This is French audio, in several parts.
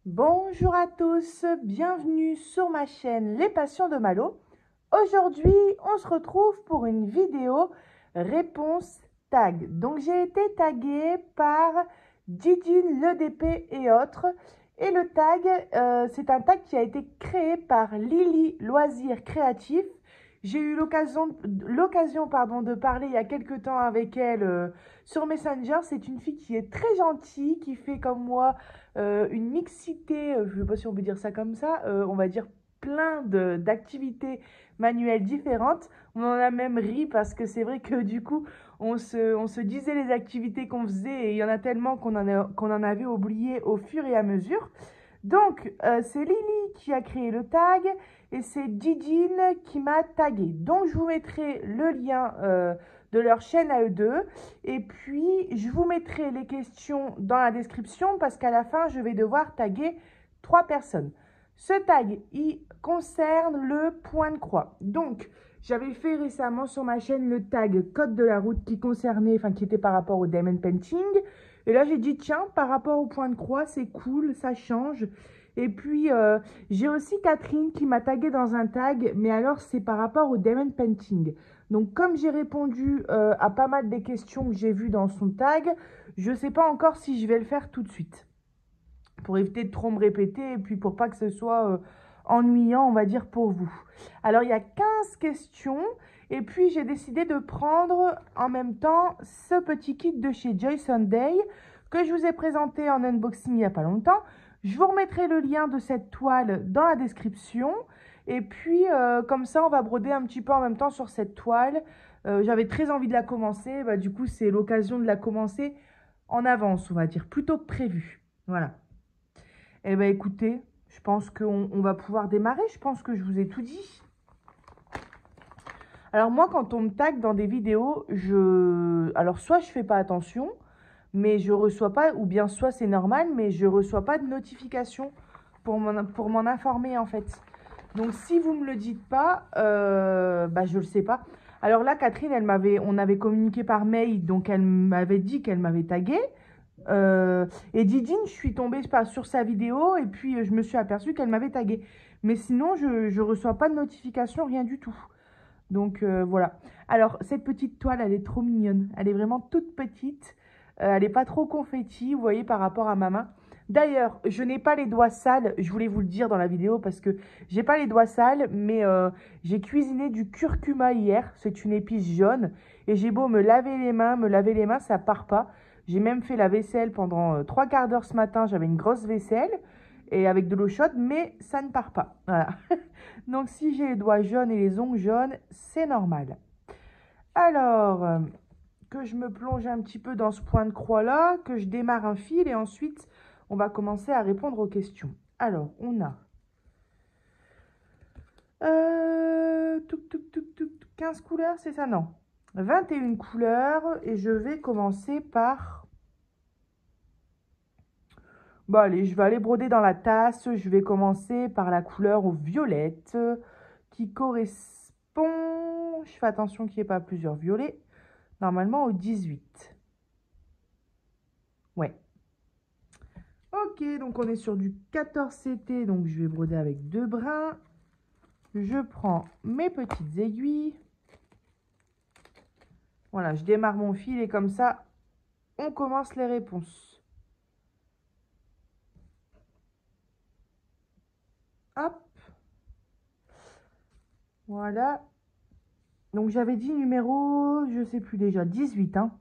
Bonjour à tous, bienvenue sur ma chaîne Les Passions de Malo. Aujourd'hui, on se retrouve pour une vidéo réponse tag. Donc, j'ai été taguée par Didine, l'EDP et autres. Et le tag, c'est un tag qui a été créé par Lily Loisirs Créatifs. J'ai eu l'occasion de parler il y a quelques temps avec elle sur Messenger. C'est une fille qui est très gentille, qui fait comme moi une mixité, je ne sais pas si on peut dire ça comme ça, on va dire plein d'activités manuelles différentes. On en a même ri parce que c'est vrai que du coup, on se disait les activités qu'on faisait et il y en a tellement qu'on en avait oublié au fur et à mesure. Donc, c'est Lily qui a créé le tag et c'est Didine qui m'a tagué. Donc, je vous mettrai le lien de leur chaîne à eux deux. Et puis, je vous mettrai les questions dans la description parce qu'à la fin, je vais devoir taguer 3 personnes. Ce tag, il concerne le point de croix. Donc, j'avais fait récemment sur ma chaîne le tag code de la route qui concernait, enfin qui était par rapport au diamond painting. Et là, j'ai dit, tiens, par rapport au point de croix, c'est cool, ça change. Et puis, j'ai aussi Catherine qui m'a tagué dans un tag, mais alors, c'est par rapport au diamond painting. Donc, comme j'ai répondu à pas mal des questions que j'ai vues dans son tag, je ne sais pas encore si je vais le faire tout de suite. Pour éviter de trop me répéter et puis pour pas que ce soit ennuyant, on va dire, pour vous. Alors, il y a 15 questions. Et puis, j'ai décidé de prendre en même temps ce petit kit de chez Joy Sunday que je vous ai présenté en unboxing il n'y a pas longtemps. Je vous remettrai le lien de cette toile dans la description. Et puis, comme ça, on va broder un petit peu en même temps sur cette toile. J'avais très envie de la commencer. Bah, du coup, c'est l'occasion de la commencer en avance, on va dire, plutôt que prévu. Voilà. Eh bien, écoutez, je pense qu'on va pouvoir démarrer. Je pense que je vous ai tout dit. Alors moi, quand on me tag dans des vidéos, alors soit je fais pas attention, mais je reçois pas, ou bien soit c'est normal, mais je reçois pas de notification pour m'en informer en fait. Donc si vous me le dites pas, bah je le sais pas. Alors là, Catherine, on avait communiqué par mail, donc elle m'avait dit qu'elle m'avait tagué. Et Didine, je suis tombée sur sa vidéo et puis je me suis aperçue qu'elle m'avait tagué. Mais sinon, je reçois pas de notification, rien du tout. Donc voilà. Alors, cette petite toile, elle est trop mignonne. Elle est vraiment toute petite. Elle n'est pas trop confetti, vous voyez, par rapport à ma main. D'ailleurs, je n'ai pas les doigts sales. Je voulais vous le dire dans la vidéo parce que j'ai pas les doigts sales. Mais j'ai cuisiné du curcuma hier. C'est une épice jaune. Et j'ai beau me laver les mains, ça part pas. J'ai même fait la vaisselle pendant 3/4 d'heure ce matin. J'avais une grosse vaisselle et avec de l'eau chaude, mais ça ne part pas. Voilà. Donc, si j'ai les doigts jaunes et les ongles jaunes, c'est normal. Alors, que je me plonge un petit peu dans ce point de croix-là, que je démarre un fil et ensuite, on va commencer à répondre aux questions. Alors, on a 15 couleurs, c'est ça? Non. 21 couleurs et je vais commencer par... Bon, allez, je vais aller broder dans la tasse. Je vais commencer par la couleur au violette qui correspond... Je fais attention qu'il n'y ait pas plusieurs violets. Normalement au 18. Ouais. Ok, donc on est sur du 14 CT. Donc je vais broder avec 2 brins. Je prends mes petites aiguilles. Voilà, je démarre mon fil et comme ça, on commence les réponses. Hop. Voilà. Donc j'avais dit numéro, je sais plus déjà, 18. Hein.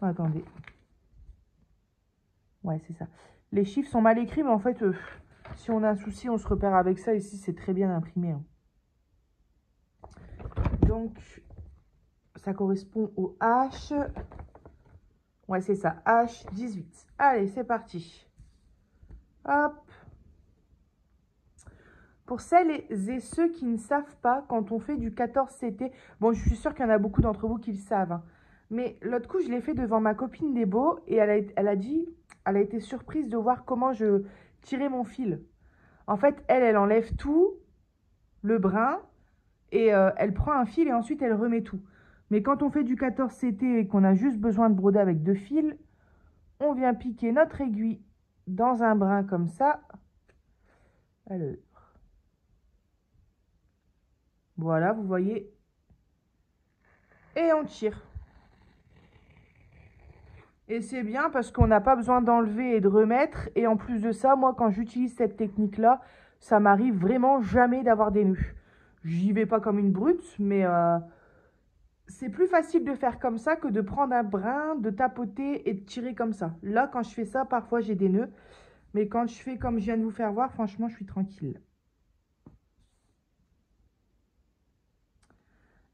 Oh, attendez. Ouais, c'est ça. Les chiffres sont mal écrits, mais en fait, si on a un souci, on se repère avec ça. Ici, c'est très bien imprimé. Hein. Donc, ça correspond au H. Ouais, c'est ça. H18. Allez, c'est parti. Hop. Pour celles et ceux qui ne savent pas, quand on fait du 14 CT, bon, je suis sûre qu'il y en a beaucoup d'entre vous qui le savent, hein, mais l'autre coup, je l'ai fait devant ma copine des beaux et elle a été surprise de voir comment je tirais mon fil. En fait, elle enlève tout, le brin, et elle prend un fil et ensuite elle remet tout. Mais quand on fait du 14 CT et qu'on a juste besoin de broder avec 2 fils, on vient piquer notre aiguille dans un brin comme ça. Alors, voilà, vous voyez. Et on tire. Et c'est bien parce qu'on n'a pas besoin d'enlever et de remettre. Et en plus de ça, moi, quand j'utilise cette technique-là, ça m'arrive vraiment jamais d'avoir des nœuds. J'y vais pas comme une brute, mais c'est plus facile de faire comme ça que de prendre un brin, de tapoter et de tirer comme ça. Là, quand je fais ça, parfois j'ai des nœuds. Mais quand je fais comme je viens de vous faire voir, franchement, je suis tranquille.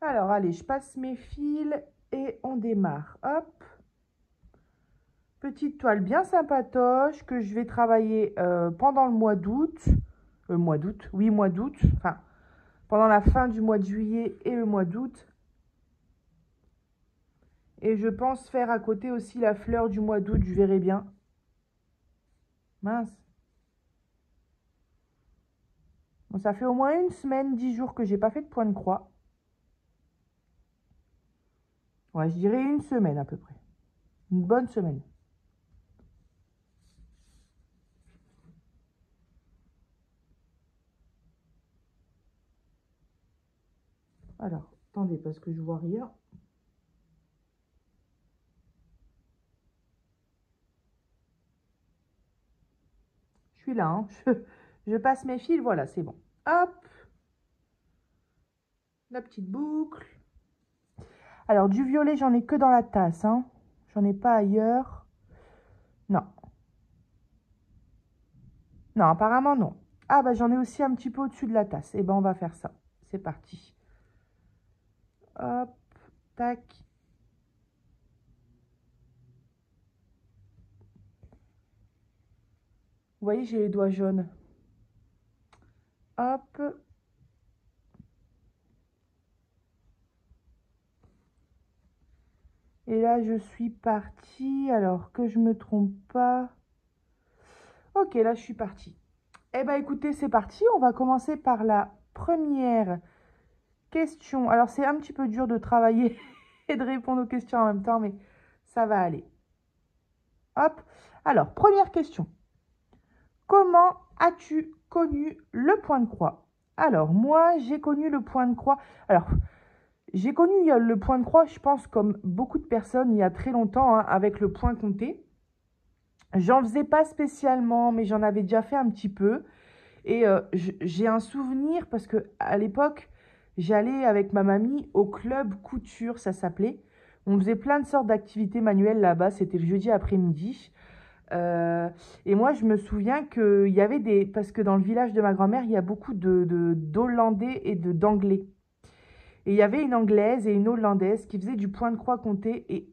Alors, allez, je passe mes fils et on démarre. Hop. Petite toile bien sympatoche que je vais travailler pendant le mois d'août. Mois d'août, oui, mois d'août. Enfin, pendant la fin du mois de juillet et le mois d'août. Et je pense faire à côté aussi la fleur du mois d'août, je verrai bien. Mince. Bon, ça fait au moins une semaine, 10 jours que j'ai pas fait de point de croix. Ouais, je dirais une semaine à peu près. Une bonne semaine. Alors, attendez, parce que je vois rien. Je suis là, hein. Je passe mes fils, voilà, c'est bon. Hop. La petite boucle. Alors, du violet, j'en ai que dans la tasse, hein. J'en ai pas ailleurs. Non. Non, apparemment, non. Ah, bah, j'en ai aussi un petit peu au-dessus de la tasse. Eh ben, on va faire ça. C'est parti. Hop. Tac. Vous voyez, j'ai les doigts jaunes. Hop. Et là, je suis partie. Alors, que je me trompe pas. Ok, là, je suis partie. Eh bien, écoutez, c'est parti. On va commencer par la première question. Alors, c'est un petit peu dur de travailler et de répondre aux questions en même temps, mais ça va aller. Hop. Alors, première question. Comment as-tu connu le point de croix? Alors, moi, j'ai connu le point de croix. Alors, j'ai connu le point de croix, je pense, comme beaucoup de personnes, il y a très longtemps, hein, avec le point compté. J'en faisais pas spécialement, mais j'en avais déjà fait un petit peu. Et j'ai un souvenir, parce que à l'époque, j'allais avec ma mamie au club couture, ça s'appelait. On faisait plein de sortes d'activités manuelles là-bas, c'était le jeudi après-midi. Et moi, je me souviens qu'il y avait des... Parce que dans le village de ma grand-mère, il y a beaucoup d'Hollandais et d'Anglais. Et il y avait une Anglaise et une Hollandaise qui faisaient du point de croix compté. Et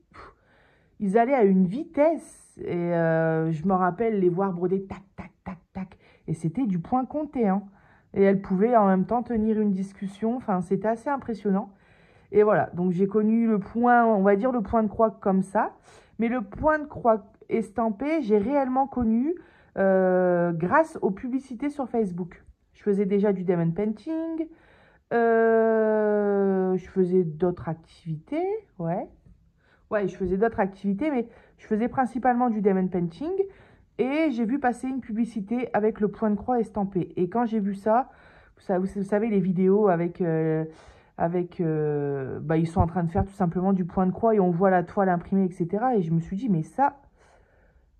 ils allaient à une vitesse. Et je me rappelle les voir broder tac, tac, tac, tac. Et c'était du point compté, hein. Et elles pouvaient en même temps tenir une discussion. Enfin, c'était assez impressionnant. Et voilà, donc j'ai connu le point, on va dire le point de croix comme ça. Mais le point de croix estampé, j'ai réellement connu grâce aux publicités sur Facebook. Je faisais déjà du diamond painting. Je faisais d'autres activités, ouais. Ouais, je faisais d'autres activités, mais je faisais principalement du diamond painting. Et j'ai vu passer une publicité avec le point de croix estampé. Et quand j'ai vu ça, vous savez, les vidéos bah, ils sont en train de faire tout simplement du point de croix et on voit la toile imprimée, etc. Et je me suis dit, mais ça...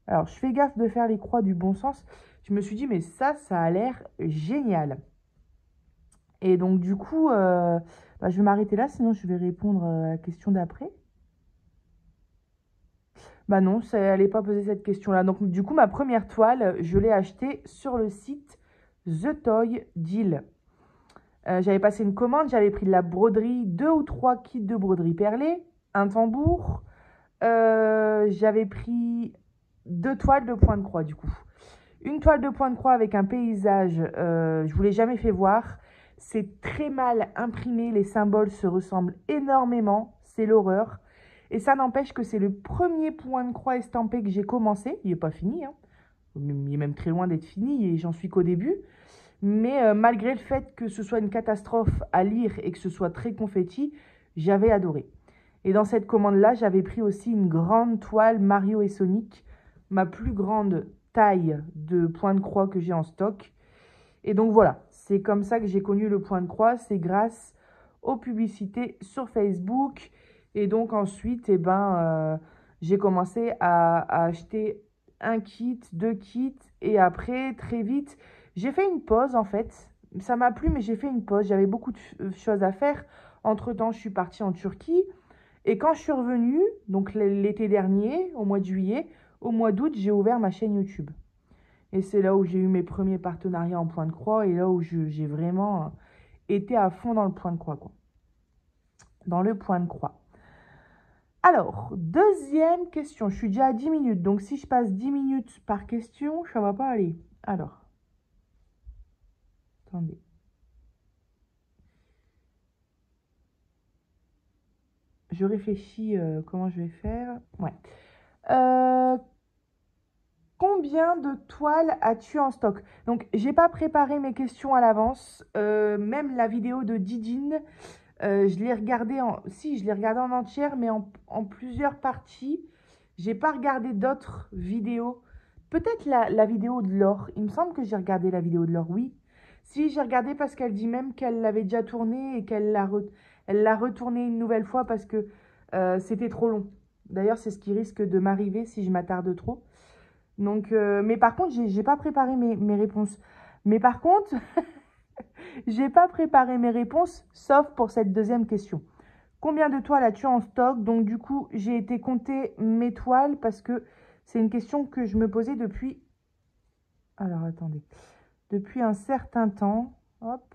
Alors, je fais gaffe de faire les croix du bon sens. Je me suis dit, mais ça a l'air génial. Et donc, du coup, bah, je vais m'arrêter là, sinon je vais répondre à la question d'après. Bah non, ça n'allait pas poser cette question-là. Donc, du coup, ma première toile, je l'ai achetée sur le site The Toy Deal. J'avais passé une commande, j'avais pris de la broderie, 2 ou 3 kits de broderie perlée, un tambour. J'avais pris 2 toiles de point de croix, du coup. Une toile de point de croix avec un paysage, je vous l'ai jamais fait voir. C'est très mal imprimé, les symboles se ressemblent énormément, c'est l'horreur. Et ça n'empêche que c'est le premier point de croix estampé que j'ai commencé. Il n'est pas fini, hein. Il est même très loin d'être fini et j'en suis qu'au début. Mais malgré le fait que ce soit une catastrophe à lire et que ce soit très confetti, j'avais adoré. Et dans cette commande-là, j'avais pris aussi une grande toile Mario et Sonic, ma plus grande taille de point de croix que j'ai en stock. Et donc voilà, c'est comme ça que j'ai connu le point de croix, c'est grâce aux publicités sur Facebook. Et donc ensuite, eh ben, j'ai commencé à acheter un kit, deux kits, et après, très vite, j'ai fait une pause en fait. Ça m'a plu, mais j'ai fait une pause. J'avais beaucoup de choses à faire. Entre-temps, je suis partie en Turquie. Et quand je suis revenue, donc l'été dernier, au mois de juillet, au mois d'août, j'ai ouvert ma chaîne YouTube. Et c'est là où j'ai eu mes premiers partenariats en point de croix et là où j'ai vraiment été à fond dans le point de croix, quoi. Dans le point de croix. Alors, deuxième question. Je suis déjà à 10 minutes. Donc, si je passe 10 minutes par question, ça va pas aller. Alors, attendez. Je réfléchis comment je vais faire. Ouais. Combien de toiles as-tu en stock? Donc, j'ai pas préparé mes questions à l'avance. Même la vidéo de Didine, je l'ai regardée si, je l'ai regardée en entière, mais en plusieurs parties. J'ai pas regardé d'autres vidéos. Peut-être la vidéo de Laure. Il me semble que j'ai regardé la vidéo de Laure, oui. Si, j'ai regardé parce qu'elle dit même qu'elle l'avait déjà tournée et qu'elle l'a retournée une nouvelle fois parce que c'était trop long. D'ailleurs, c'est ce qui risque de m'arriver si je m'attarde trop. Donc, mais par contre, j'ai pas préparé mes réponses. Mais par contre, j'ai pas préparé mes réponses, sauf pour cette deuxième question. Combien de toiles as-tu en stock? Donc, du coup, j'ai été compter mes toiles parce que c'est une question que je me posais depuis... Alors, attendez. Depuis un certain temps. Hop.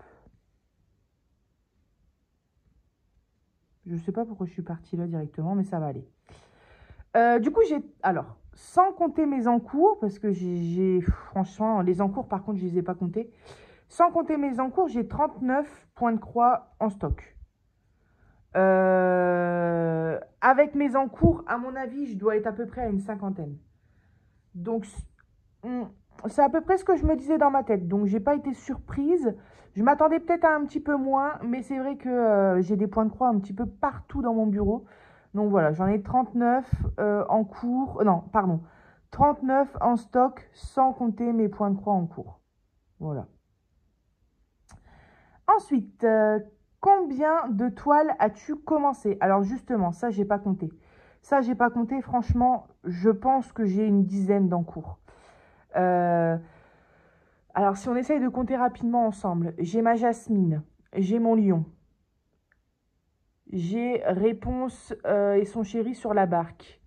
Je sais pas pourquoi je suis partie là directement, mais ça va aller. Du coup, alors, sans compter mes encours, parce que franchement, les encours, par contre, je les ai pas comptés. Sans compter mes encours, j'ai 39 points de croix en stock. Avec mes encours, à mon avis, je dois être à peu près à une cinquantaine. Donc, c'est à peu près ce que je me disais dans ma tête. Donc, j'ai pas été surprise. Je m'attendais peut-être à un petit peu moins, mais c'est vrai que j'ai des points de croix un petit peu partout dans mon bureau. Donc voilà, j'en ai 39 en cours. Non, pardon. 39 en stock sans compter mes points de croix en cours. Voilà. Ensuite, combien de toiles as-tu commencé? Alors justement, ça, j'ai pas compté. Ça, j'ai pas compté. Franchement, je pense que j'ai une dizaine d'en cours. Alors, si on essaye de compter rapidement ensemble, j'ai ma Jasmine, j'ai mon lion, j'ai Réponse et son chéri sur la barque,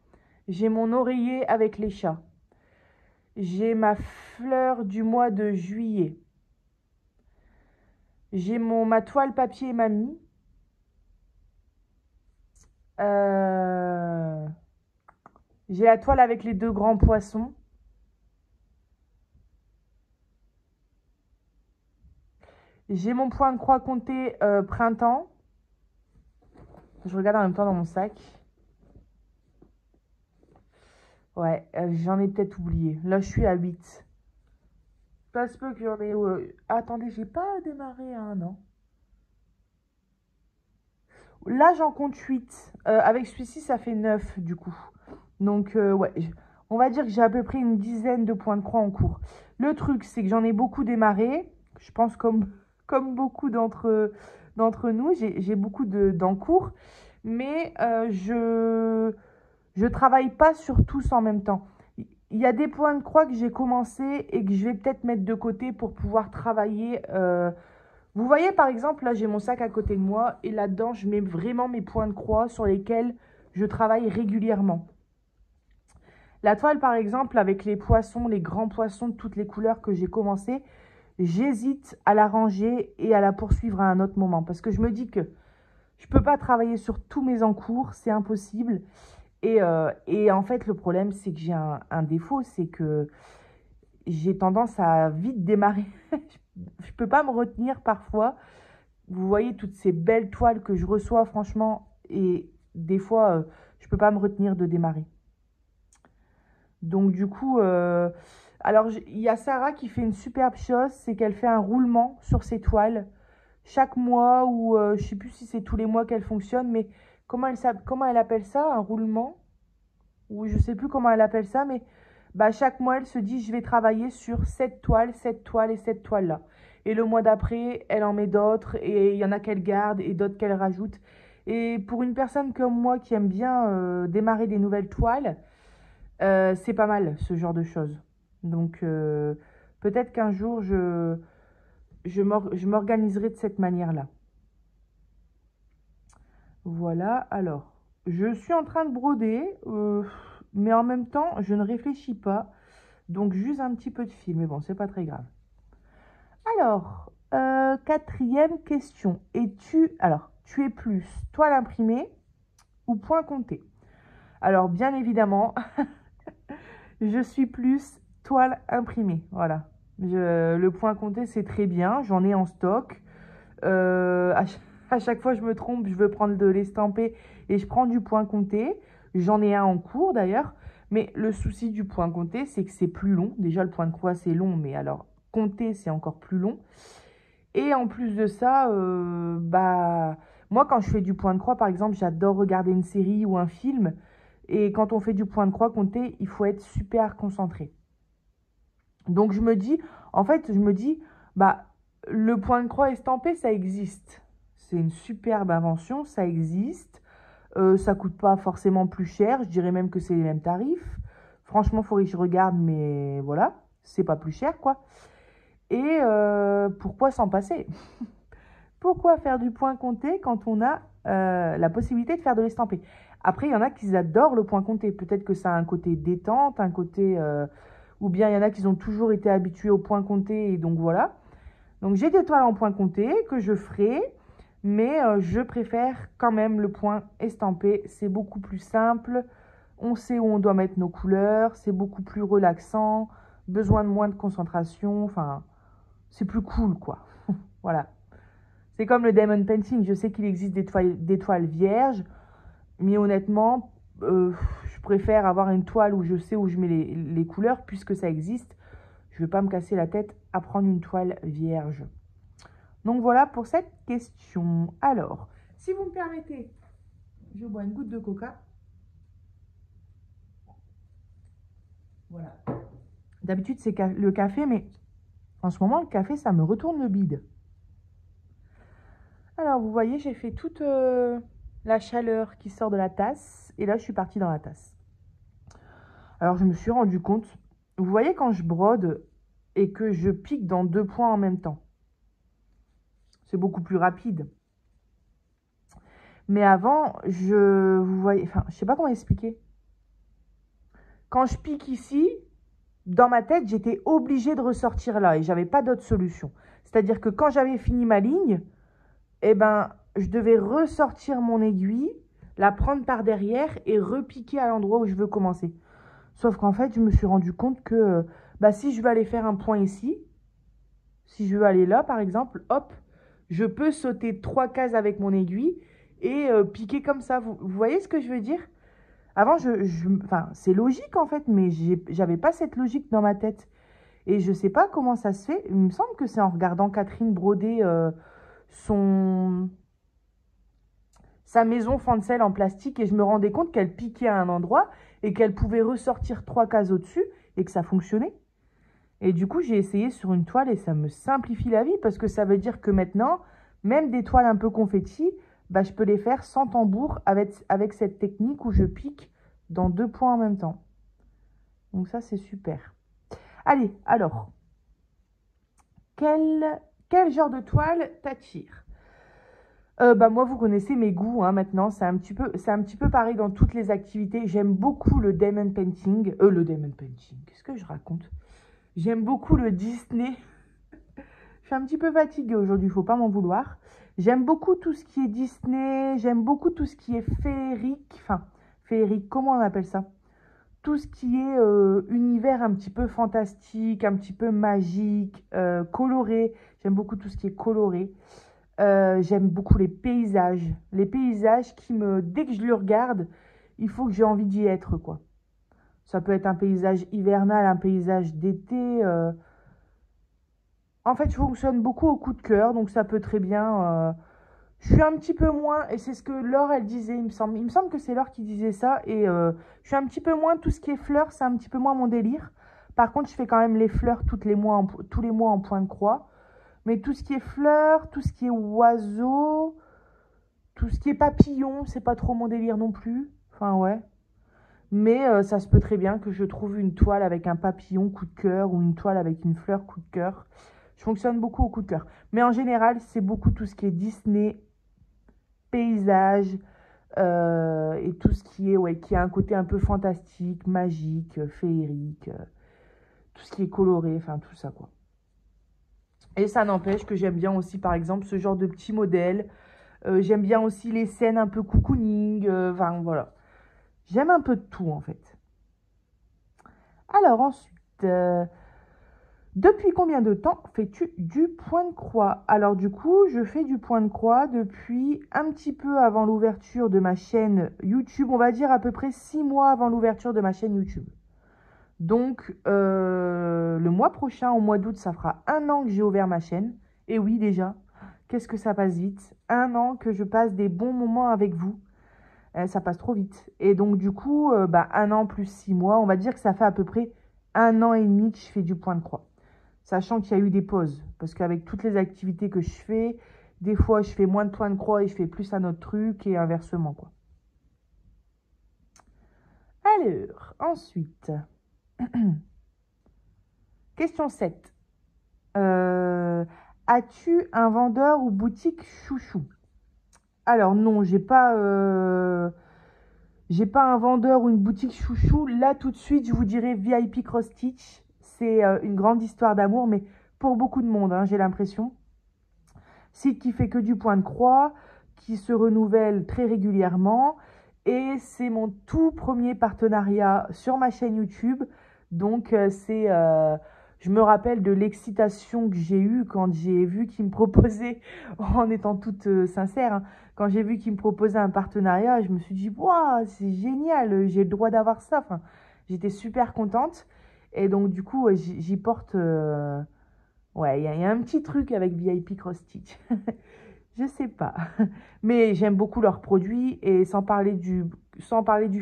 j'ai mon oreiller avec les chats, j'ai ma fleur du mois de juillet, j'ai ma toile papier mamie, j'ai la toile avec les deux grands poissons, j'ai mon point de croix compté printemps. Je regarde en même temps dans mon sac. Ouais, j'en ai peut-être oublié. Là, je suis à 8. Ça se peut que j'en ai... Attendez, j'ai pas démarré un an. Là, j'en compte 8. Avec celui-ci, ça fait 9 du coup. Donc, ouais, on va dire que j'ai à peu près une dizaine de points de croix en cours. Le truc, c'est que j'en ai beaucoup démarré. Je pense comme beaucoup d'entre nous, j'ai beaucoup d'encours. Mais je travaille pas sur tous en même temps. Il y a des points de croix que j'ai commencé et que je vais peut-être mettre de côté pour pouvoir travailler. Vous voyez, par exemple, là, j'ai mon sac à côté de moi et là-dedans, je mets vraiment mes points de croix sur lesquels je travaille régulièrement. La toile, par exemple, avec les poissons, les grands poissons de toutes les couleurs que j'ai commencé, j'hésite à la ranger et à la poursuivre à un autre moment parce que je me dis que je ne peux pas travailler sur tous mes encours, c'est impossible. Et en fait, le problème, c'est que j'ai un défaut, c'est que j'ai tendance à vite démarrer. Je peux pas me retenir parfois. Vous voyez toutes ces belles toiles que je reçois, franchement, et des fois, je peux pas me retenir de démarrer. Donc du coup, alors il y a Sarah qui fait une superbe chose, c'est qu'elle fait un roulement sur ses toiles chaque mois, ou je sais plus si c'est tous les mois qu'elle fonctionne, mais comment elle appelle ça, un roulement? Ou je sais plus comment elle appelle ça, mais bah, chaque mois, elle se dit, je vais travailler sur cette toile et cette toile-là. Et le mois d'après, elle en met d'autres et il y en a qu'elle garde et d'autres qu'elle rajoute. Et pour une personne comme moi qui aime bien démarrer des nouvelles toiles, c'est pas mal ce genre de choses. Donc peut-être qu'un jour, je m'organiserai de cette manière-là. Voilà, alors, je suis en train de broder, mais en même temps, je ne réfléchis pas. Donc, juste un petit peu de fil, mais bon, c'est pas très grave. Alors, quatrième question. Alors, tu es plus toile imprimée ou point compté? Alors, bien évidemment, je suis plus toile imprimée. Voilà. Le point compté, c'est très bien. J'en ai en stock. À chaque fois, je me trompe. Je veux prendre de l'estampé et je prends du point compté. J'en ai un en cours d'ailleurs. Mais le souci du point compté, c'est que c'est plus long. Déjà, le point de croix, c'est long. Mais alors, compté, c'est encore plus long. Et en plus de ça, bah, moi, quand je fais du point de croix, par exemple, j'adore regarder une série ou un film. Et quand on fait du point de croix compté, il faut être super concentré. Donc je me dis, en fait, je me dis, bah, le point de croix estampé, ça existe. C'est une superbe invention, ça existe. Ça coûte pas forcément plus cher, je dirais même que c'est les mêmes tarifs. Franchement, il faudrait que je regarde, mais voilà, c'est pas plus cher, quoi. Et pourquoi s'en passer? Pourquoi faire du point compté quand on a la possibilité de faire de l'estampé? Après, il y en a qui adorent le point compté. Peut-être que ça a un côté détente, un côté... ou bien il y en a qui ont toujours été habitués au point compté et donc voilà. Donc j'ai des toiles en point compté que je ferai, mais je préfère quand même le point estampé. C'est beaucoup plus simple, on sait où on doit mettre nos couleurs, c'est beaucoup plus relaxant, besoin de moins de concentration, enfin, c'est plus cool quoi. Voilà. C'est comme le diamond painting, je sais qu'il existe des toiles vierges, mais honnêtement, je préfère avoir une toile où je sais où je mets les couleurs puisque ça existe. Je ne vais pas me casser la tête à prendre une toile vierge. Donc voilà pour cette question. Alors, si vous me permettez, je bois une goutte de coca. Voilà. D'habitude, c'est le café, mais en ce moment, le café, ça me retourne le bide. Alors, vous voyez, j'ai fait toute la chaleur qui sort de la tasse. Et là, je suis partie dans la tasse. Alors, je me suis rendu compte, vous voyez, quand je brode et que je pique dans 2 points en même temps, c'est beaucoup plus rapide. Mais avant, vous voyez, enfin, je sais pas comment expliquer. Quand je pique ici, dans ma tête, j'étais obligée de ressortir là et j'avais pas d'autre solution. C'est-à-dire que quand j'avais fini ma ligne, eh ben, je devais ressortir mon aiguille, la prendre par derrière et repiquer à l'endroit où je veux commencer. Sauf qu'en fait, je me suis rendu compte que bah, si je veux aller faire un point ici, si je veux aller là, par exemple, hop, je peux sauter 3 cases avec mon aiguille et piquer comme ça. Vous voyez ce que je veux dire? Avant, enfin, c'est logique en fait, mais j'avais pas cette logique dans ma tête. Et je sais pas comment ça se fait. Il me semble que c'est en regardant Catherine broder sa maison fancel en plastique et je me rendais compte qu'elle piquait à un endroit et qu'elle pouvait ressortir 3 cases au-dessus et que ça fonctionnait. Et du coup, j'ai essayé sur une toile et ça me simplifie la vie parce que ça veut dire que maintenant, même des toiles un peu confetti, bah, je peux les faire sans tambour avec cette technique où je pique dans 2 points en même temps. Donc ça, c'est super. Allez, alors, quel genre de toile t'attire? Bah, moi, vous connaissez mes goûts hein, maintenant. C'est un petit peu pareil dans toutes les activités. J'aime beaucoup le diamond painting. Le diamond painting, qu'est-ce que je raconte? J'aime beaucoup le Disney. Je suis un petit peu fatiguée aujourd'hui, il ne faut pas m'en vouloir. J'aime beaucoup tout ce qui est Disney. J'aime beaucoup tout ce qui est féerique. Enfin, féerique, comment on appelle ça? Tout ce qui est univers un petit peu fantastique, un petit peu magique, coloré. J'aime beaucoup tout ce qui est coloré. J'aime beaucoup les paysages. Les paysages dès que je les regarde, il faut que j'ai envie d'y être, quoi. Ça peut être un paysage hivernal, un paysage d'été. En fait, je fonctionne beaucoup au coup de cœur, donc ça peut très bien Je suis un petit peu moins, et c'est ce que Laure, elle disait, il me semble que c'est Laure qui disait ça, et je suis un petit peu moins, tout ce qui est fleurs, c'est un petit peu moins mon délire. Par contre, je fais quand même les fleurs tous les mois en point de croix. Mais tout ce qui est fleurs, tout ce qui est oiseaux, tout ce qui est papillons, c'est pas trop mon délire non plus. Enfin, ouais. Mais ça se peut très bien que je trouve une toile avec un papillon coup de cœur ou une toile avec une fleur coup de cœur. Je fonctionne beaucoup au coup de cœur. Mais en général, c'est beaucoup tout ce qui est Disney, paysage et tout ce qui est, ouais, qui a un côté un peu fantastique, magique, féerique, tout ce qui est coloré, enfin tout ça quoi. Et ça n'empêche que j'aime bien aussi, par exemple, ce genre de petits modèles. J'aime bien aussi les scènes un peu cocooning. Enfin, voilà. J'aime un peu de tout, en fait. Alors, ensuite, depuis combien de temps fais-tu du point de croix? Alors, du coup, je fais du point de croix depuis un petit peu avant l'ouverture de ma chaîne YouTube. On va dire à peu près 6 mois avant l'ouverture de ma chaîne YouTube. Donc, le mois prochain, au mois d'août, ça fera 1 an que j'ai ouvert ma chaîne. Et oui, déjà, qu'est-ce que ça passe vite. 1 an que je passe des bons moments avec vous. Ça passe trop vite. Et donc, du coup, 1 an plus 6 mois, on va dire que ça fait à peu près 1 an et demi que je fais du point de croix. Sachant qu'il y a eu des pauses. Parce qu'avec toutes les activités que je fais, des fois, je fais moins de point de croix et je fais plus un autre truc et inversement, quoi. Alors, ensuite... Question 7. As-tu un vendeur ou boutique chouchou? Alors non, j'ai pas un vendeur ou une boutique chouchou. Là tout de suite, je vous dirais VIP Cross Stitch. C'est une grande histoire d'amour, mais pour beaucoup de monde, hein, j'ai l'impression. Site qui fait que du point de croix, qui se renouvelle très régulièrement. Et c'est mon tout premier partenariat sur ma chaîne YouTube. Donc je me rappelle de l'excitation que j'ai eue quand j'ai vu qu'il me proposait, en étant toute sincère, hein, quand j'ai vu qu'il me proposait un partenariat, je me suis dit, waouh, c'est génial, j'ai le droit d'avoir ça. Enfin, j'étais super contente. Et donc, du coup, j'y porte. Ouais, il y a un petit truc avec VIP Cross Stitch. Je sais pas. Mais j'aime beaucoup leurs produits et sans parler du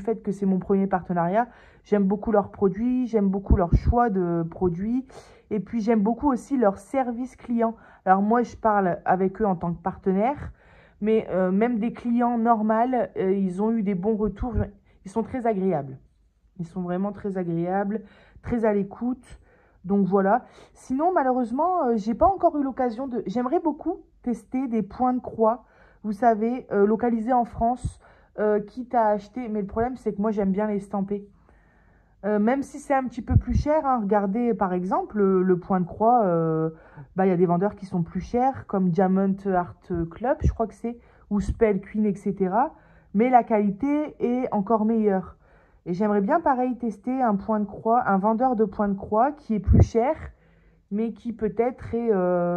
fait que c'est mon premier partenariat, j'aime beaucoup leurs produits, j'aime beaucoup leur choix de produits et puis j'aime beaucoup aussi leur service client. Alors moi, je parle avec eux en tant que partenaire, mais même des clients normaux, ils ont eu des bons retours. Ils sont très agréables. Ils sont vraiment très agréables, très à l'écoute. Donc voilà. Sinon, malheureusement, j'ai pas encore eu l'occasion de. J'aimerais beaucoup tester des points de croix, vous savez, localisés en France, quitte à acheter. Mais le problème, c'est que moi, j'aime bien les stamper. Même si c'est un petit peu plus cher, hein, regardez par exemple le point de croix, il y a des vendeurs qui sont plus chers, comme Diamond Art Club, je crois que c'est, ou Spell Queen, etc. Mais la qualité est encore meilleure. Et j'aimerais bien pareil tester un point de croix, un vendeur de point de croix qui est plus cher, mais qui peut-être est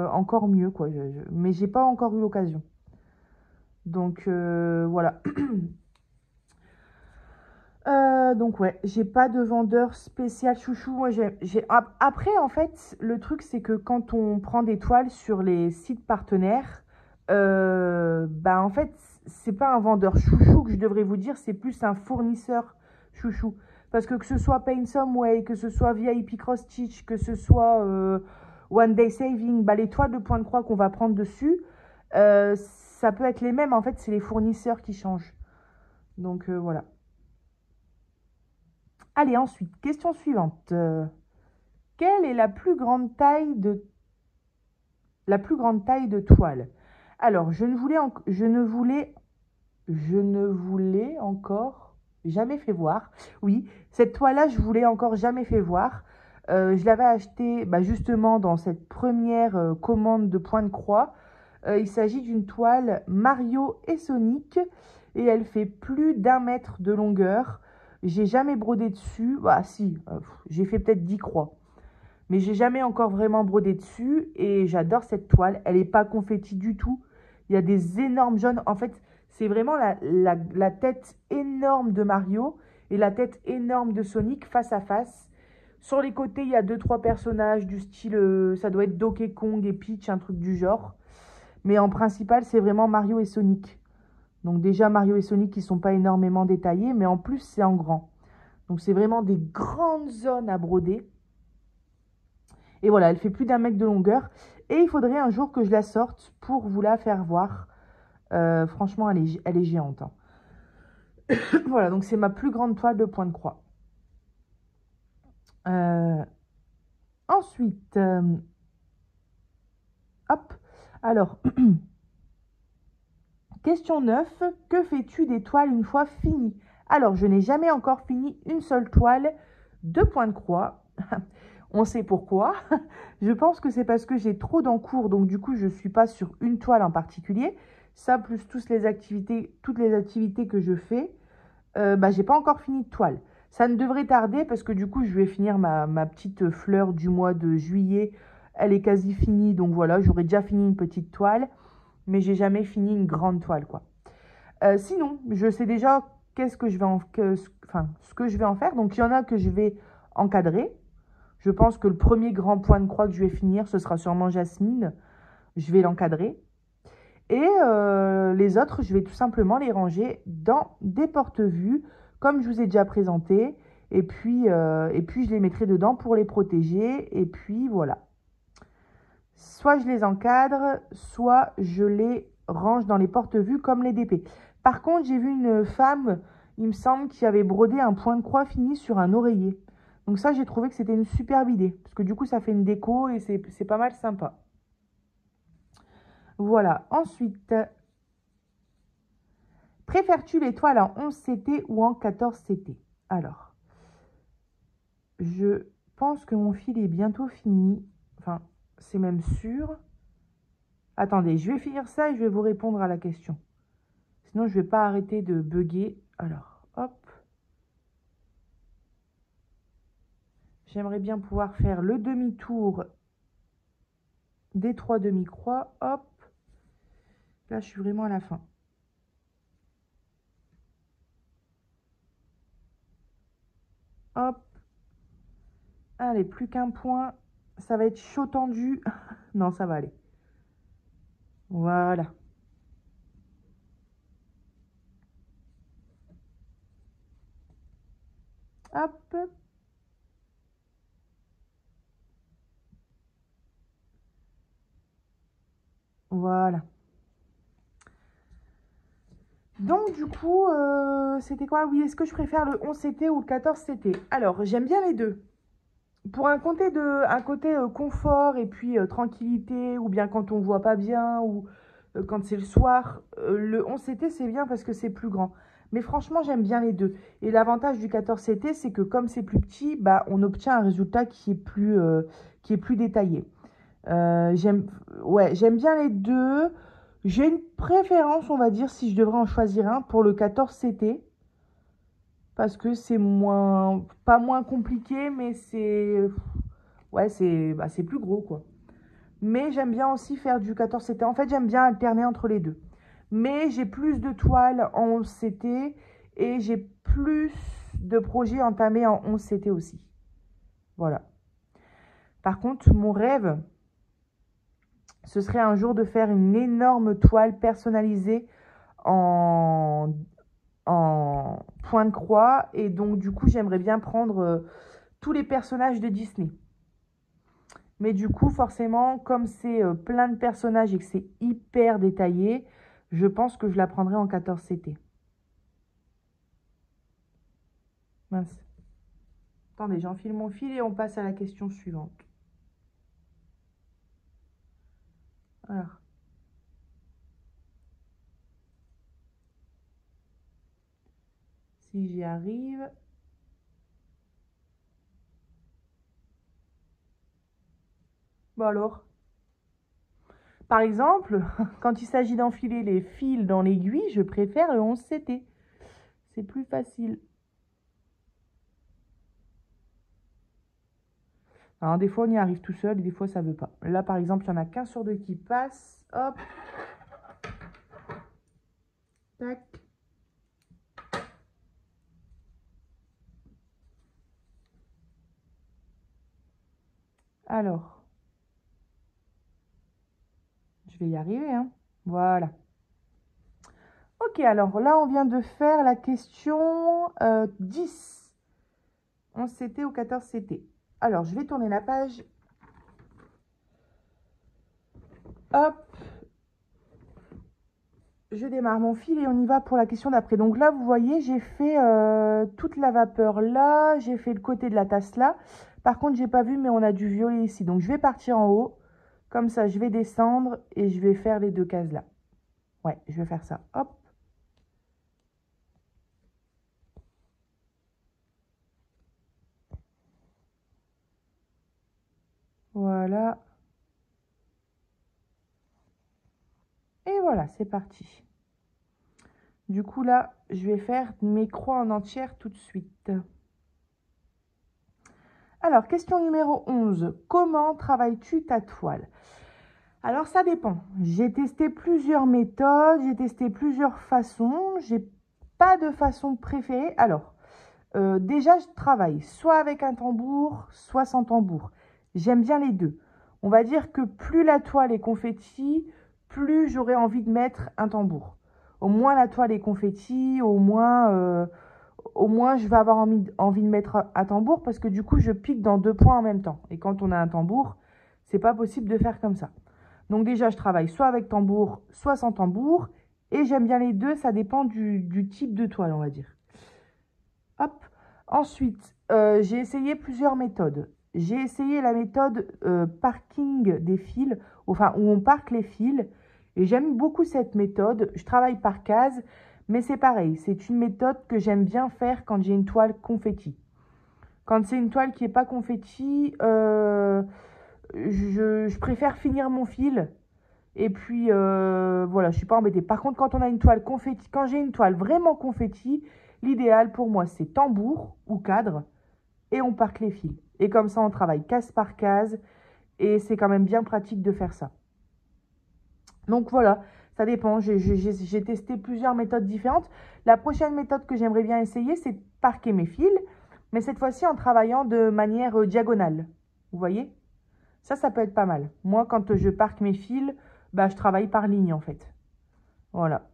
encore mieux, quoi. Mais j'ai pas encore eu l'occasion. Donc voilà. Donc ouais, j'ai pas de vendeur spécial chouchou. Moi, Après, en fait, le truc, c'est que quand on prend des toiles sur les sites partenaires, en fait, c'est pas un vendeur chouchou que je devrais vous dire, c'est plus un fournisseur chouchou. Parce que ce soit Paint Some Way, que ce soit VIP Cross Stitch, que ce soit One Day Saving, les toiles de point de croix qu'on va prendre dessus, ça peut être les mêmes. En fait, c'est les fournisseurs qui changent. Donc voilà. Allez, ensuite, question suivante. Quelle est la plus grande taille de toile? Alors, je ne voulais encore jamais fait voir. Oui, cette toile-là, je voulais encore jamais fait voir. Je l'avais achetée justement dans cette première commande de point de croix. Il s'agit d'une toile Mario et Sonic et elle fait plus d'1 mètre de longueur. J'ai jamais brodé dessus. Bah si, j'ai fait peut-être 10 croix. Mais j'ai jamais encore vraiment brodé dessus. Et j'adore cette toile. Elle n'est pas confetti du tout. Il y a des énormes jaunes. En fait, c'est vraiment la tête énorme de Mario et la tête énorme de Sonic face à face. Sur les côtés, il y a 2-3 personnages du style... ça doit être Donkey Kong et Peach, un truc du genre. Mais en principal, c'est vraiment Mario et Sonic. Donc déjà, Mario et Sonic, ils ne sont pas énormément détaillés, mais en plus, c'est en grand. Donc c'est vraiment des grandes zones à broder. Et voilà, elle fait plus d'1 mètre de longueur. Et il faudrait un jour que je la sorte pour vous la faire voir. Franchement, elle est géante, hein. Voilà, donc c'est ma plus grande toile de point de croix. Ensuite, hop, alors, question 9. Que fais-tu des toiles une fois finies? Alors, je n'ai jamais encore fini une seule toile de point de croix. On sait pourquoi. Je pense que c'est parce que j'ai trop d'encours, donc du coup, je ne suis pas sur une toile en particulier. Ça, plus toutes les activités que je fais, j'ai pas encore fini de toile. Ça ne devrait tarder parce que du coup, je vais finir ma petite fleur du mois de juillet. Elle est quasi finie, donc voilà, j'aurais déjà fini une petite toile, mais j'ai jamais fini une grande toile, quoi. Sinon, je sais déjà qu'est-ce que je vais ce que je vais en faire. Donc, il y en a que je vais encadrer. Je pense que le premier grand point de croix que je vais finir, ce sera sûrement Jasmine. Je vais l'encadrer. Et les autres, je vais tout simplement les ranger dans des porte-vues, comme je vous ai déjà présenté. Et puis, je les mettrai dedans pour les protéger. Et puis, voilà. Soit je les encadre, soit je les range dans les porte-vues comme les DP. Par contre, j'ai vu une femme, il me semble, qui avait brodé un point de croix fini sur un oreiller. Donc ça, j'ai trouvé que c'était une superbe idée. Parce que du coup, ça fait une déco et c'est pas mal sympa. Voilà. Ensuite, préfères-tu les toiles en 11 CT ou en 14 CT? Alors, je pense que mon fil est bientôt fini. Enfin, c'est même sûr. Attendez, je vais finir ça et je vais vous répondre à la question. Sinon, je ne vais pas arrêter de bugger. Alors, hop. J'aimerais bien pouvoir faire le demi-tour des 3 demi-croix. Hop. Là, je suis vraiment à la fin. Hop. Allez, plus qu'un point. Ça va être chaud tendu. Non, ça va aller. Voilà. Hop. Voilà. Donc, du coup, c'était quoi? Oui, est-ce que je préfère le 11 CT ou le 14 CT? Alors, j'aime bien les deux. Pour un côté, confort et puis tranquillité, ou bien quand on voit pas bien, ou quand c'est le soir, le 11 CT, c'est bien parce que c'est plus grand. Mais franchement, j'aime bien les deux. Et l'avantage du 14 CT, c'est que comme c'est plus petit, bah, on obtient un résultat qui est plus détaillé. J'aime bien les deux. J'ai une préférence, on va dire, si je devrais en choisir un, pour le 14 CT. Parce que c'est pas moins compliqué, mais c'est plus gros, quoi. Mais j'aime bien aussi faire du 14 CT. En fait, j'aime bien alterner entre les deux. Mais j'ai plus de toiles en 11 CT et j'ai plus de projets entamés en 11 CT aussi. Voilà. Par contre, mon rêve, ce serait un jour de faire une énorme toile personnalisée en, en point de croix. Et donc, du coup, j'aimerais bien prendre tous les personnages de Disney. Mais du coup, forcément, comme c'est plein de personnages et que c'est hyper détaillé, je pense que je la prendrai en 14 CT. Mince. Attendez, j'enfile mon fil et on passe à la question suivante. Alors. Si j'y arrive. Bon alors. Par exemple, quand il s'agit d'enfiler les fils dans l'aiguille, je préfère le 11 CT. C'est plus facile. Alors, des fois, on y arrive tout seul et des fois, ça ne veut pas. Là, par exemple, il y en a qu'un sur deux qui passe. Hop. Tac. Alors. Je vais y arriver, hein. Voilà. Ok, alors là, on vient de faire la question 10. 11 CT ou 14 CT. Alors, je vais tourner la page. Hop. Je démarre mon fil et on y va pour la question d'après. Donc là, vous voyez, j'ai fait toute la vapeur là. J'ai fait le côté de la tasse là. Par contre, j'ai pas vu, mais on a du violet ici. Donc, je vais partir en haut. Comme ça, je vais descendre et je vais faire les deux cases là. Ouais, je vais faire ça. Hop. Voilà. Et voilà, c'est parti. Du coup, là, je vais faire mes croix en entière tout de suite. Alors, question numéro 11. Comment travailles-tu ta toile? Alors, ça dépend. J'ai testé plusieurs méthodes, j'ai testé plusieurs façons. J'ai pas de façon préférée. Alors, déjà, je travaille soit avec un tambour, soit sans tambour. J'aime bien les deux. On va dire que plus la toile est confetti, plus j'aurai envie de mettre un tambour. Au moins la toile est confetti, au moins je vais avoir envie de mettre un tambour parce que du coup, je pique dans deux points en même temps. Et quand on a un tambour, c'est pas possible de faire comme ça. Donc déjà, je travaille soit avec tambour, soit sans tambour. Et j'aime bien les deux, ça dépend du type de toile, on va dire. Hop. Ensuite, j'ai essayé plusieurs méthodes. J'ai essayé la méthode parking des fils, enfin où on parque les fils. Et j'aime beaucoup cette méthode. Je travaille par case, mais c'est pareil. C'est une méthode que j'aime bien faire quand j'ai une toile confetti. Quand c'est une toile qui n'est pas confetti, je préfère finir mon fil. Et puis, voilà, je ne suis pas embêtée. Par contre, quand on a une toile confetti, quand j'ai une toile vraiment confetti, l'idéal pour moi, c'est tambour ou cadre et on parque les fils. Et comme ça, on travaille case par case et c'est quand même bien pratique de faire ça. Donc voilà, ça dépend. J'ai testé plusieurs méthodes différentes. La prochaine méthode que j'aimerais bien essayer, c'est de parquer mes fils, mais cette fois-ci en travaillant de manière diagonale. Vous voyez? Ça peut être pas mal. Moi, quand je parque mes fils, bah, je travaille par ligne en fait. Voilà.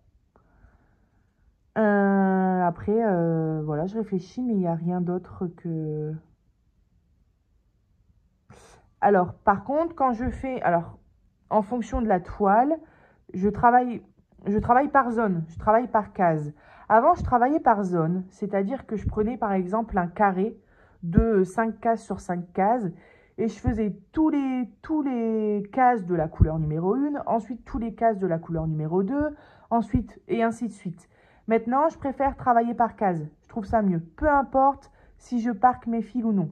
Après, voilà, je réfléchis, mais il n'y a rien d'autre que... Alors, par contre, quand je fais... Alors, en fonction de la toile, je travaille par zone, je travaille par case. Avant, je travaillais par zone, c'est-à-dire que je prenais par exemple un carré de 5 cases sur 5 cases et je faisais tous les cases de la couleur numéro 1, ensuite tous les cases de la couleur numéro 2, ensuite et ainsi de suite. Maintenant, je préfère travailler par case, je trouve ça mieux, peu importe si je parque mes fils ou non.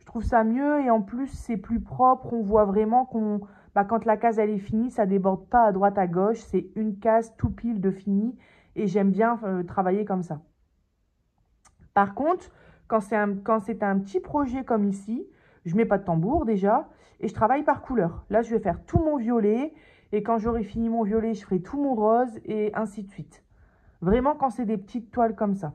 Je trouve ça mieux et en plus c'est plus propre, on voit vraiment quand la case elle est finie, ça déborde pas à droite à gauche, c'est une case tout pile de fini et j'aime bien travailler comme ça. Par contre, quand c'est un petit projet comme ici, je mets pas de tambour déjà et je travaille par couleur. Là, je vais faire tout mon violet et quand j'aurai fini mon violet, je ferai tout mon rose et ainsi de suite. Vraiment quand c'est des petites toiles comme ça.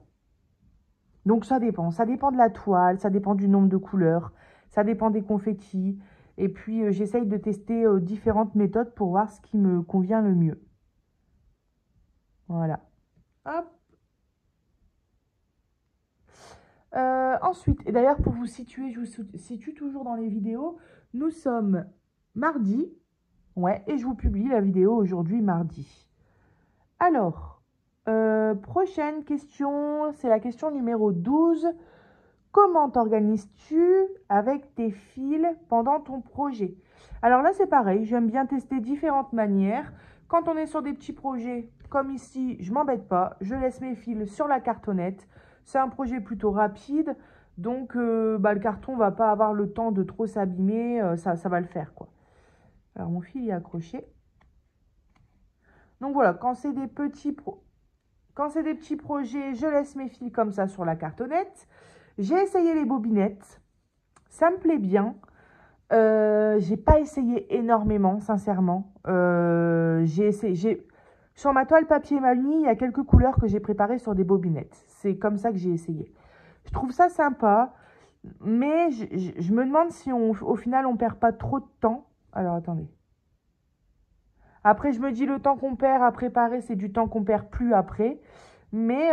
Donc ça dépend de la toile, ça dépend du nombre de couleurs, ça dépend des confettis. Et puis j'essaye de tester différentes méthodes pour voir ce qui me convient le mieux. Voilà. Hop. Ensuite, et d'ailleurs pour vous situer, je vous situe toujours dans les vidéos, nous sommes mardi, ouais, et je vous publie la vidéo aujourd'hui mardi. Alors, prochaine question, c'est la question numéro 12. Comment t'organises-tu avec tes fils pendant ton projet? Alors là, c'est pareil, j'aime bien tester différentes manières. Quand on est sur des petits projets, comme ici, je m'embête pas, je laisse mes fils sur la cartonnette. C'est un projet plutôt rapide, donc le carton va pas avoir le temps de trop s'abîmer, ça va le faire, quoi. Alors mon fil est accroché. Donc voilà, quand c'est des petits projets, je laisse mes fils comme ça sur la cartonnette. J'ai essayé les bobinettes, ça me plaît bien. J'ai pas essayé énormément, sincèrement. Sur ma toile papier mamie, il y a quelques couleurs que j'ai préparées sur des bobinettes. C'est comme ça que j'ai essayé. Je trouve ça sympa, mais je me demande si au final on perd pas trop de temps. Alors attendez. Après, je me dis, le temps qu'on perd à préparer, c'est du temps qu'on perd plus après. Mais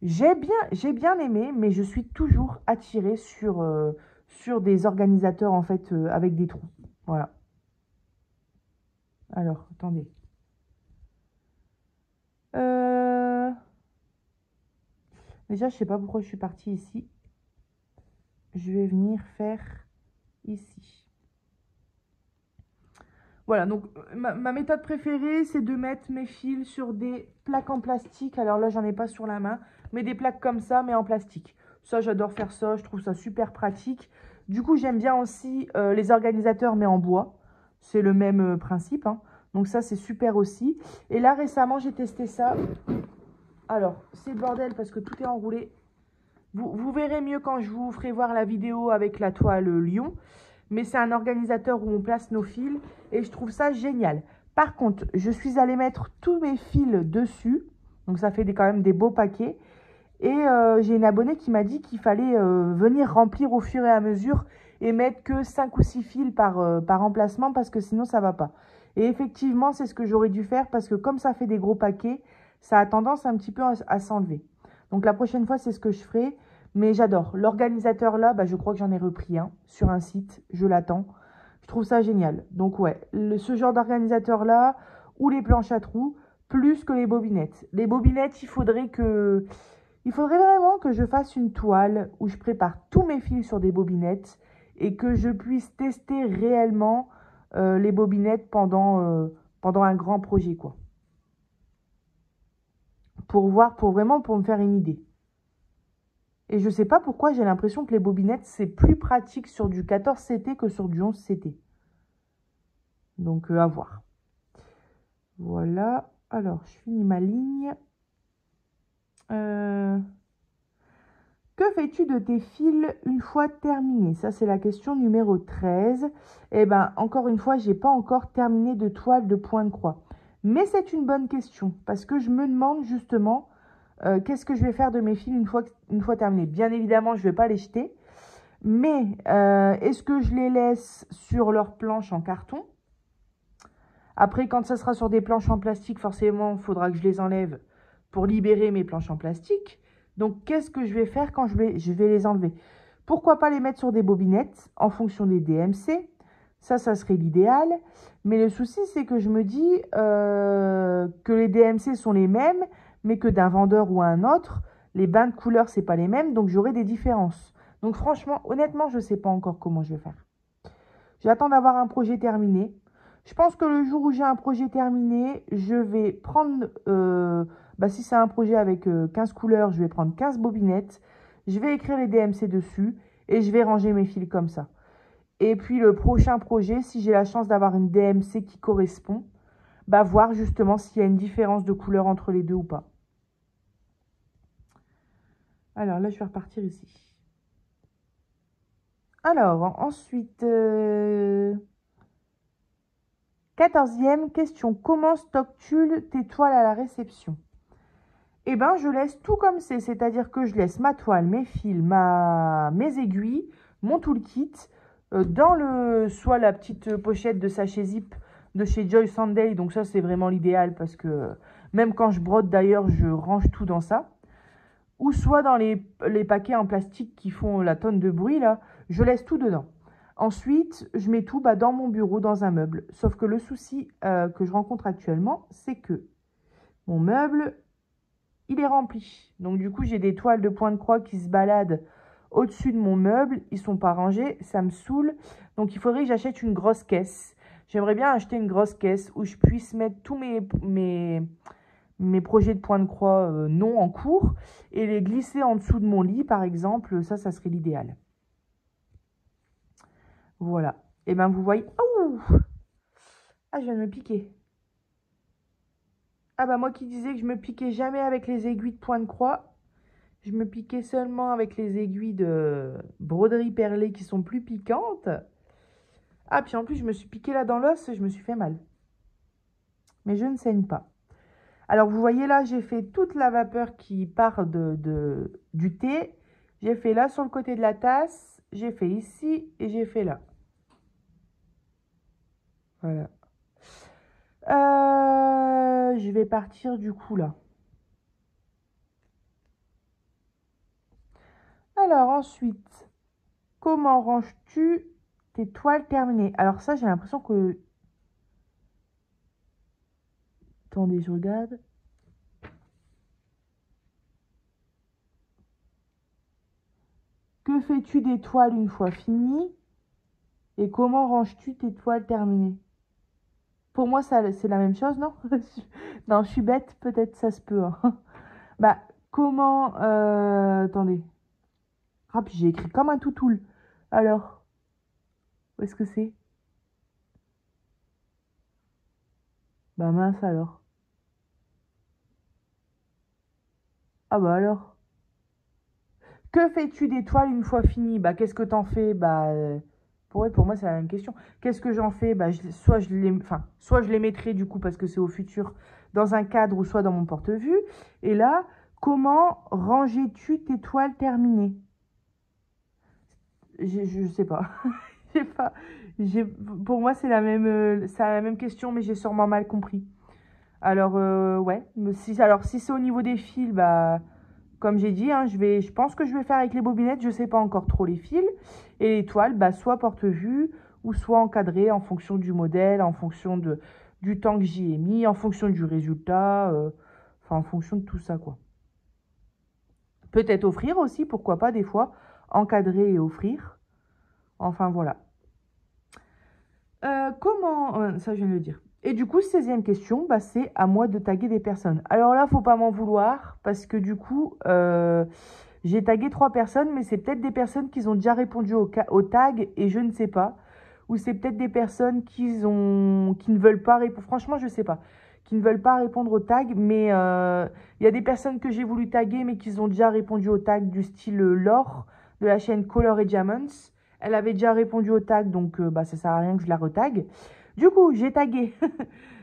j'ai bien aimé, mais je suis toujours attirée sur des organisateurs, en fait, avec des trous. Voilà. Alors, attendez. Déjà, je sais pas pourquoi je suis partie ici. Je vais venir faire ici. Voilà, donc ma méthode préférée, c'est de mettre mes fils sur des plaques en plastique. Alors là, j'en ai pas sur la main, mais des plaques comme ça, mais en plastique. Ça, j'adore faire ça, je trouve ça super pratique. Du coup, j'aime bien aussi les organisateurs, mais en bois. C'est le même principe, hein. Donc ça, c'est super aussi. Et là, récemment, j'ai testé ça. Alors, c'est le bordel parce que tout est enroulé. Vous verrez mieux quand je vous ferai voir la vidéo avec la toile lion. Mais c'est un organisateur où on place nos fils et je trouve ça génial. Par contre, je suis allée mettre tous mes fils dessus. Donc ça fait quand même des beaux paquets. Et j'ai une abonnée qui m'a dit qu'il fallait venir remplir au fur et à mesure et mettre que 5 ou 6 fils par emplacement parce que sinon ça va pas. Et effectivement, c'est ce que j'aurais dû faire parce que comme ça fait des gros paquets, ça a tendance un petit peu à s'enlever. Donc la prochaine fois, c'est ce que je ferai. Mais j'adore. L'organisateur là, bah, je crois que j'en ai repris un sur un site. Je l'attends. Je trouve ça génial. Donc ouais, ce genre d'organisateur là, ou les planches à trous, plus que les bobinettes. Les bobinettes, il faudrait vraiment que je fasse une toile où je prépare tous mes fils sur des bobinettes et que je puisse tester réellement les bobinettes pendant un grand projet, quoi. Pour voir, pour me faire une idée. Et je ne sais pas pourquoi j'ai l'impression que les bobinettes, c'est plus pratique sur du 14CT que sur du 11CT. Donc, à voir. Voilà. Alors, je finis ma ligne. Que fais-tu de tes fils une fois terminés? Ça, c'est la question numéro 13. Eh bien, encore une fois, je n'ai pas encore terminé de toile de point de croix. Mais c'est une bonne question parce que je me demande justement qu'est-ce que je vais faire de mes fils une fois terminés. Bien évidemment, je ne vais pas les jeter. Mais est-ce que je les laisse sur leur planche en carton? Après, quand ça sera sur des planches en plastique, forcément, il faudra que je les enlève pour libérer mes planches en plastique. Donc, qu'est-ce que je vais faire quand je vais les enlever? Pourquoi pas les mettre sur des bobinettes en fonction des DMC? Ça serait l'idéal. Mais le souci, c'est que je me dis que les DMC sont les mêmes, mais que d'un vendeur ou à un autre, les bains de couleur, c'est pas les mêmes. Donc, j'aurai des différences. Donc, franchement, honnêtement, je ne sais pas encore comment je vais faire. J'attends d'avoir un projet terminé. Je pense que le jour où j'ai un projet terminé, je vais prendre, si c'est un projet avec 15 couleurs, je vais prendre 15 bobinettes, je vais écrire les DMC dessus et je vais ranger mes fils comme ça. Et puis le prochain projet, si j'ai la chance d'avoir une DMC qui correspond, voir justement s'il y a une différence de couleur entre les deux ou pas. Alors là, je vais repartir ici. Alors, ensuite... 14e question. Comment stockes-tu tes toiles à la réception? Eh bien, je laisse tout comme c'est-à-dire que je laisse ma toile, mes fils, mes aiguilles, mon toolkit dans soit la petite pochette de sachet zip de chez Joy Sunday. Donc ça, c'est vraiment l'idéal parce que même quand je brode d'ailleurs, je range tout dans ça. Ou soit dans les paquets en plastique qui font la tonne de bruit, là, je laisse tout dedans. Ensuite, je mets tout dans mon bureau, dans un meuble. Sauf que le souci que je rencontre actuellement, c'est que mon meuble, il est rempli. Donc du coup, j'ai des toiles de point de croix qui se baladent au-dessus de mon meuble. Ils ne sont pas rangés, ça me saoule. Donc il faudrait que j'achète une grosse caisse. J'aimerais bien acheter une grosse caisse où je puisse mettre tous mes projets de point de croix non en cours et les glisser en dessous de mon lit, par exemple. Ça serait l'idéal. Voilà. Et bien, vous voyez... Oh, ah, je viens de me piquer. Ah, moi qui disais que je me piquais jamais avec les aiguilles de point de croix, je me piquais seulement avec les aiguilles de broderie perlée qui sont plus piquantes. Ah, puis en plus, je me suis piqué là dans l'os et je me suis fait mal. Mais je ne saigne pas. Alors, vous voyez là, j'ai fait toute la vapeur qui part du thé. J'ai fait là sur le côté de la tasse. J'ai fait ici et j'ai fait là. Voilà. Je vais partir du coup là. Alors ensuite, comment ranges-tu tes toiles terminées? Alors ça, j'ai l'impression que... Attendez, je regarde. Que fais-tu des toiles une fois finies? Et comment ranges-tu tes toiles terminées? Pour moi, ça, c'est la même chose, non? Non, je suis bête, peut-être ça se peut, hein. Bah, comment... attendez. Ah, puis j'ai écrit comme un toutoule. Alors, où est-ce que c'est? Bah mince alors. Ah bah alors. Que fais-tu des toiles une fois finies? Bah qu'est-ce que t'en fais? Bah pour moi c'est la même question. Qu'est-ce que j'en fais? Bah soit je les mettrai du coup parce que c'est au futur dans un cadre ou soit dans mon porte-vue. Et là, comment rangeais-tu tes toiles terminées? Je sais pas. J'ai pas. Pour moi c'est la même question, mais j'ai sûrement mal compris. Alors ouais, alors si c'est au niveau des fils, bah comme j'ai dit, hein, je pense que je vais faire avec les bobinettes, je sais pas encore trop les fils. Et les toiles, bah, soit porte-vue ou soit encadrées en fonction du modèle, en fonction du temps que j'y ai mis, en fonction du résultat, enfin en fonction de tout ça, quoi. Peut-être offrir aussi, pourquoi pas, des fois, encadrer et offrir. Enfin, voilà. Ça, je viens de le dire. Et du coup, 16e question, bah, c'est à moi de taguer des personnes. Alors là, faut pas m'en vouloir, parce que du coup, j'ai tagué 3 personnes, mais c'est peut-être des personnes qui ont déjà répondu au tag, et je ne sais pas. Ou c'est peut-être des personnes qui ne veulent pas répondre. Franchement, je ne sais pas. Qui ne veulent pas répondre au tag, mais il y a des personnes que j'ai voulu taguer, mais qui ont déjà répondu au tag du style Laure, de la chaîne Color et Diamonds. Elle avait déjà répondu au tag, donc bah, ça sert à rien que je la retague. Du coup, j'ai tagué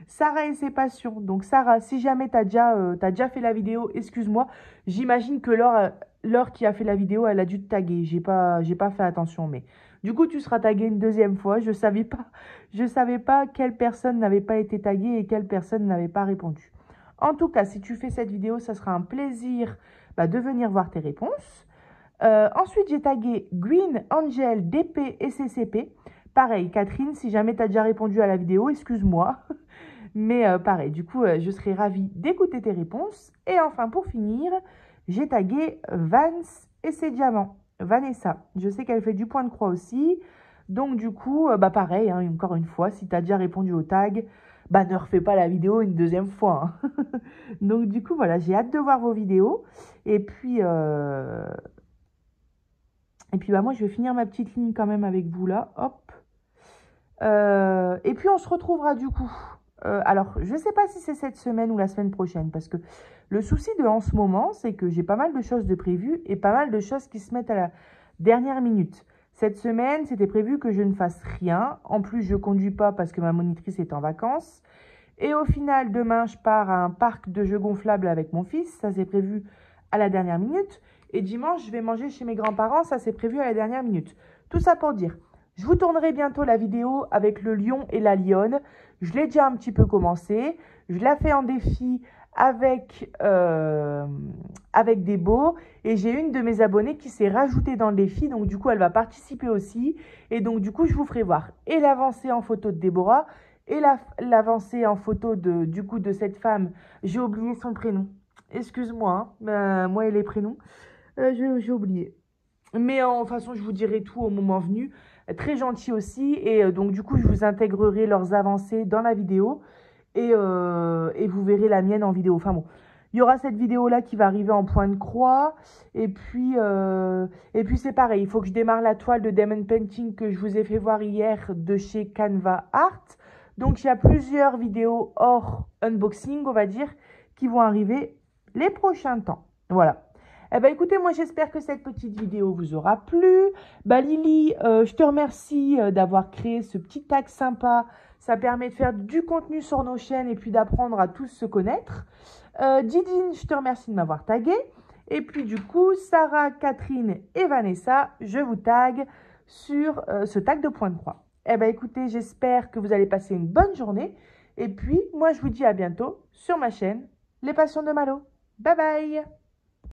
Sarah et ses passions. Donc Sarah, si jamais tu as déjà fait la vidéo, excuse-moi. J'imagine que Laure qui a fait la vidéo, elle a dû te taguer. J'ai pas fait attention, mais du coup, tu seras taguée une deuxième fois. Je savais pas quelle personne n'avait pas été taguée et quelle personne n'avait pas répondu. En tout cas, si tu fais cette vidéo, ça sera un plaisir bah, de venir voir tes réponses. Ensuite, j'ai tagué Green, Angel, DP et CCP. Pareil, Catherine, si jamais tu as déjà répondu à la vidéo, excuse-moi. Mais pareil, du coup, je serais ravie d'écouter tes réponses. Et enfin, pour finir, j'ai tagué Vance et ses diamants. Vanessa, je sais qu'elle fait du point de croix aussi. Donc, du coup, bah pareil, hein, encore une fois, si tu as déjà répondu au tag, bah ne refais pas la vidéo une deuxième fois, hein. Donc, du coup, voilà, j'ai hâte de voir vos vidéos. Et puis, bah, moi, je vais finir ma petite ligne quand même avec vous là. Hop. Et puis, on se retrouvera du coup. Alors, je ne sais pas si c'est cette semaine ou la semaine prochaine, parce que le souci en ce moment, c'est que j'ai pas mal de choses de prévues et pas mal de choses qui se mettent à la dernière minute. Cette semaine, c'était prévu que je ne fasse rien. En plus, je ne conduis pas parce que ma monitrice est en vacances. Et au final, demain, je pars à un parc de jeux gonflables avec mon fils. Ça, c'est prévu à la dernière minute. Et dimanche, je vais manger chez mes grands-parents. Ça, c'est prévu à la dernière minute. Tout ça pour dire, je vous tournerai bientôt la vidéo avec le lion et la lionne. Je l'ai déjà un petit peu commencé. Je la fais en défi avec des beaux. Et j'ai une de mes abonnées qui s'est rajoutée dans le défi. Donc, du coup, elle va participer aussi. Et donc, du coup, je vous ferai voir et l'avancée en photo de Déborah et l'avancée en photo du coup de cette femme. J'ai oublié son prénom. Excuse-moi, hein, moi et les prénoms. J'ai oublié. Mais en façon, je vous dirai tout au moment venu. Très gentil aussi. Et donc, du coup, je vous intégrerai leurs avancées dans la vidéo. Et vous verrez la mienne en vidéo. Enfin bon, il y aura cette vidéo-là qui va arriver en point de croix. Et puis c'est pareil. Il faut que je démarre la toile de Diamond Painting que je vous ai fait voir hier de chez Canva Art. Donc, il y a plusieurs vidéos hors unboxing, on va dire, qui vont arriver les prochains temps. Voilà. Eh ben, écoutez, moi, j'espère que cette petite vidéo vous aura plu. Bah, Lily, je te remercie d'avoir créé ce petit tag sympa. Ça permet de faire du contenu sur nos chaînes et puis d'apprendre à tous se connaître. Didine, je te remercie de m'avoir tagué. Et puis, du coup, Sarah, Catherine et Vanessa, je vous tag sur ce tag de point de croix. Eh bien, écoutez, j'espère que vous allez passer une bonne journée Et puis, moi, je vous dis à bientôt sur ma chaîne Les Passions de Malo. Bye bye!